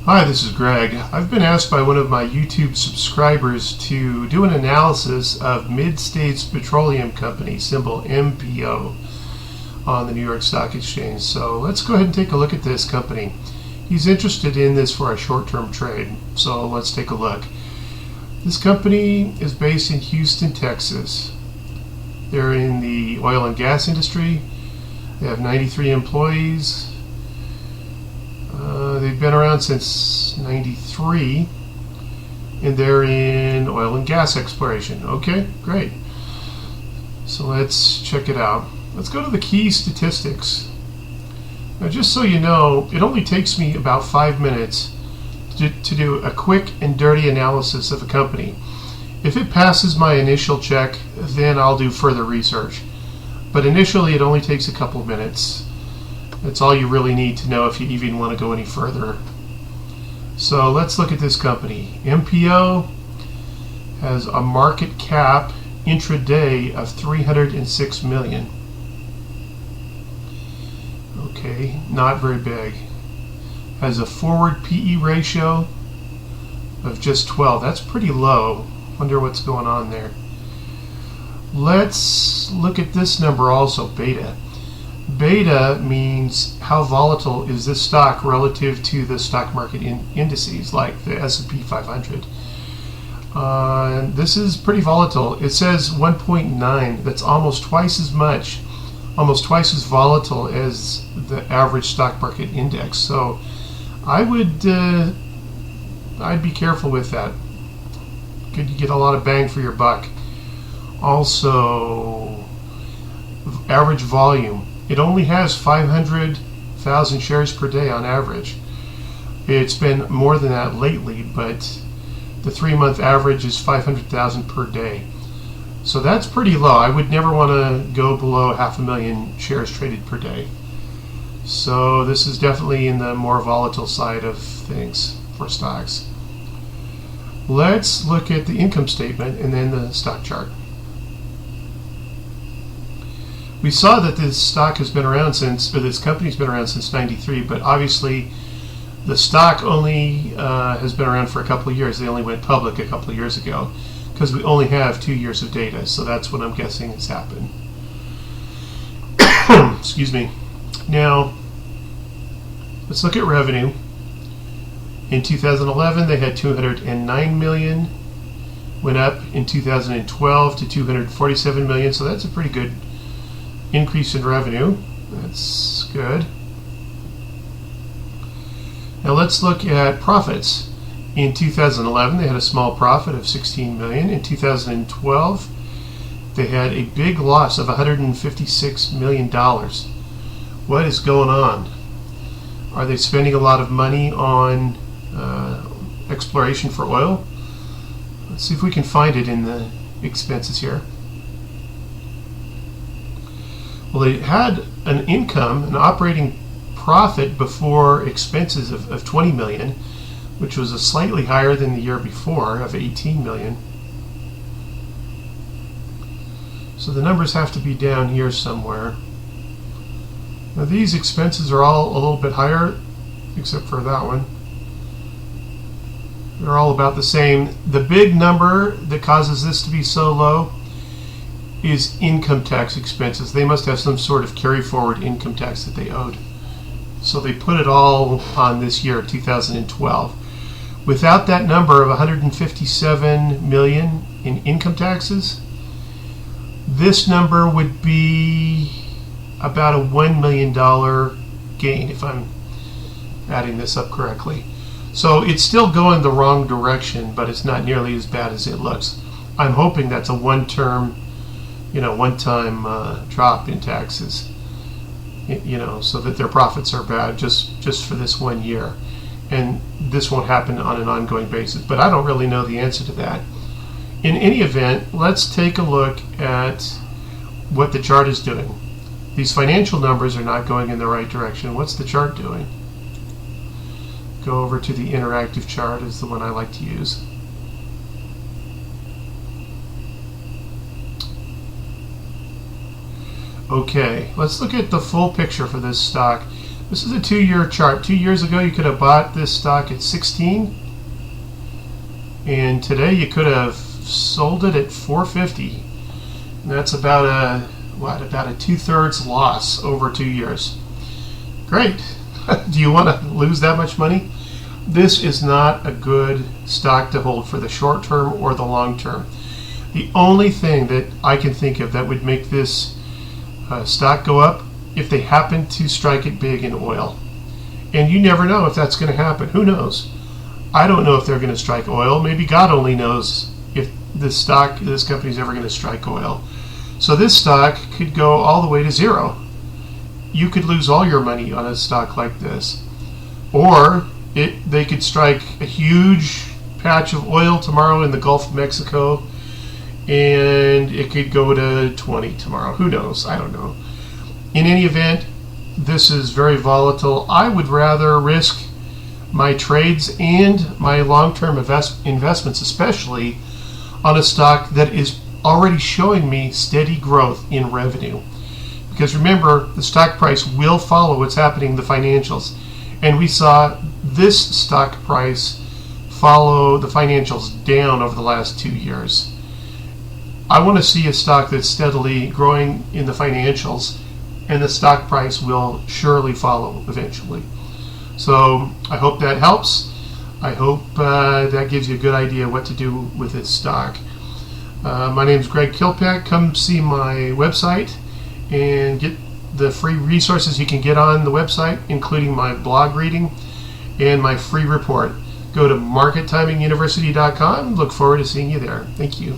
Hi, this is Greg. I've been asked by one of my YouTube subscribers to do an analysis of MidStates Petroleum Company, symbol MPO, on the New York Stock Exchange. So let's go ahead and take a look at this company. He's interested in this for a short-term trade, so let's take a look. This company is based in Houston, Texas. They're in the oil and gas industry. They have 93 employees. They've been around since '93, and they're in oil and gas exploration. Okay, great. So let's check it out. Let's go to the key statistics. Now, just so you know, it only takes me about 5 minutes to do a quick and dirty analysis of a company. If it passes my initial check, then I'll do further research. But initially, it only takes a couple of minutes. That's all you really need to know if you even want to go any further. So let's look at this company. MPO has a market cap intraday of 306 million. Okay, not very big. Has a forward PE ratio of just 12. That's pretty low. Wonder what's going on there. Let's look at this number also, beta. Beta means how volatile is this stock relative to the stock market indices like the S&P 500. This is pretty volatile. It says 1.9. That's almost twice as much, almost twice as volatile as the average stock market index. So I'd be careful with that. Could you get a lot of bang for your buck? Also, average volume. It only has 500,000 shares per day on average. It's been more than that lately, but the 3-month average is 500,000 per day. So that's pretty low. I would never want to go below 500,000 shares traded per day. So this is definitely in the more volatile side of things for stocks. Let's look at the income statement and then the stock chart. We saw that this stock has been around since, or this company's been around since '93, but obviously the stock only has been around for a couple of years. They only went public a couple of years ago because we only have 2 years of data, so that's what I'm guessing has happened. Excuse me. Now, let's look at revenue. In 2011, they had 209 million, went up in 2012 to 247 million, so that's a pretty good increase in revenue. That's good. Now let's look at profits. In 2011, they had a small profit of 16 million. In 2012, they had a big loss of $156 million. What is going on? Are they spending a lot of money on exploration for oil? Let's see if we can find it in the expenses here. Well, they had an income, an operating profit before expenses of 20 million, which was a slightly higher than the year before of 18 million. So the numbers have to be down here somewhere. Now these expenses are all a little bit higher, except for that one. They're all about the same. The big number that causes this to be so low is income tax expenses. They must have some sort of carry forward income tax that they owed. So they put it all on this year, 2012. Without that number of 157 million in income taxes, this number would be about a $1 million gain, if I'm adding this up correctly. So it's still going the wrong direction, but it's not nearly as bad as it looks. I'm hoping that's a one-time drop in taxes, so that their profits are bad just for this 1 year. And this won't happen on an ongoing basis, but I don't really know the answer to that. In any event, let's take a look at what the chart is doing. These financial numbers are not going in the right direction. What's the chart doing? Go over to the interactive chart, is the one I like to use. Okay, let's look at the full picture for this stock. This is a 2-year chart. 2 years ago, you could have bought this stock at 16, and today you could have sold it at 450. And that's about a about a 2/3 loss over 2 years. Great. Do you want to lose that much money? This is not a good stock to hold for the short term or the long term. The only thing that I can think of that would make this stock go up if they happen to strike it big in oil. And you never know if that's going to happen. Who knows? I don't know if they're going to strike oil. Maybe God only knows if this company is ever going to strike oil. So this stock could go all the way to zero. You could lose all your money on a stock like this. Or they could strike a huge patch of oil tomorrow in the Gulf of Mexico, and it could go to 20 tomorrow. Who knows? I don't know. In any event, this is very volatile. I would rather risk my trades and my long-term investments, especially on a stock that is already showing me steady growth in revenue. Because remember, the stock price will follow what's happening in the financials. And we saw this stock price follow the financials down over the last 2 years. I want to see a stock that's steadily growing in the financials, and the stock price will surely follow eventually. So I hope that helps. I hope that gives you a good idea what to do with this stock. My name is Greg Kilpack. Come see my website and get the free resources you can get on the website, including my blog reading and my free report. Go to markettiminguniversity.com. Look forward to seeing you there. Thank you.